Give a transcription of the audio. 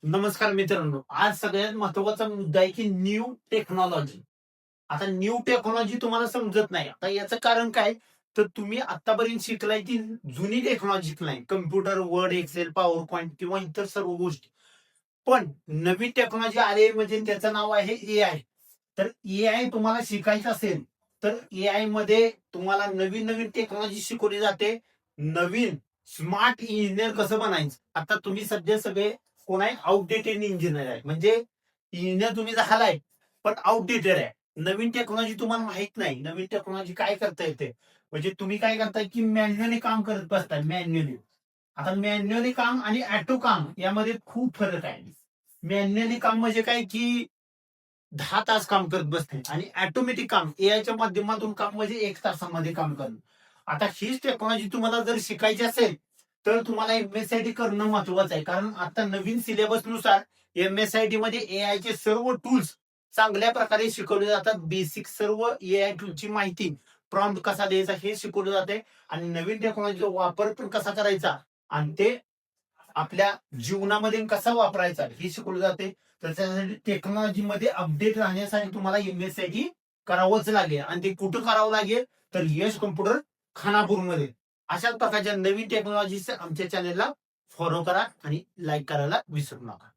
नमस्कार मित्रांनो, आज सगळ्यात महत्वाचा मुद्दा आहे की न्यू टेक्नॉलॉजी. आता न्यू टेक्नॉलॉजी तुम्हाला समजत नाही. आता याचं कारण काय? तर तुम्ही आतापर्यंत शिकलाय ती जुनी टेक्नॉलॉजी शिकलाय. Computer, Word, Excel, PowerPoint किंवा इतर सर्व गोष्टी. पण नवीन टेक्नॉलॉजी आली म्हणजे त्याचं नाव आहे एआय. तर एआय तुम्हाला शिकायचं असेल, तर एआय मध्ये तुम्हाला नवीन-नवीन टेक्नॉलॉजी शिकवली जाते. नवीन स्मार्ट इंजिनिअर कसं बनायचं. आता तुम्ही सध्या सगळे कोण आहे आउटडेटेड इंजिनियर आहे. म्हणजे इंजिनियर तुम्ही झालाय, पण आउटडेटेड आहे. नवीन टेक्नॉलॉजी तुम्हाला माहित नाही. नवीन टेक्नॉलॉजी काय करता येते. म्हणजे तुम्ही काय करताय की मॅन्युअली काम करत बसताय मॅन्युअली. आता मॅन्युअली काम आणि ऑटो काम यामध्ये खूप फरक आहे. मॅन्युअली काम म्हणजे काय की 10 तास काम करत बसते आणि ऑटोमॅटिक काम एआयच्या माध्यमातून काम म्हणजे 1 तासामध्ये काम करणं. आता हीच टेक्नॉलॉजी तुम्हाला जर शिकायची असेल, तर तुम्हाला एम-एस-सी-आय-टी करणं महत्वाचं आहे. कारण आता नवीन सिलेबसनुसार एम-एस-सी-आय-टी मध्ये एआयचे सर्व टूल्स चांगल्या प्रकारे शिकवले जातात. बेसिक सर्व एआय टूलची माहिती, प्रॉम्प्ट कसा द्यायचा हे शिकवलं जाते आणि नवीन टेक्नॉलॉजीचा वापर पण कसा करायचा आणि ते आपल्या जीवनामध्ये कसा वापरायचा हे शिकवलं जाते. तर त्यासाठी टेक्नॉलॉजीमध्ये अपडेट राहण्यासाठी तुम्हाला एम-एस-सी-आय-टी करावंच लागेल आणि ते कुठं करावं लागेल तर यश कॉम्प्युटर खानापूरमध्ये. अशाच प्रकारच्या नवीन टेक्नॉलॉजीचे आमच्या चॅनलला फॉलो करा आणि लाईक करायला विसरू नका.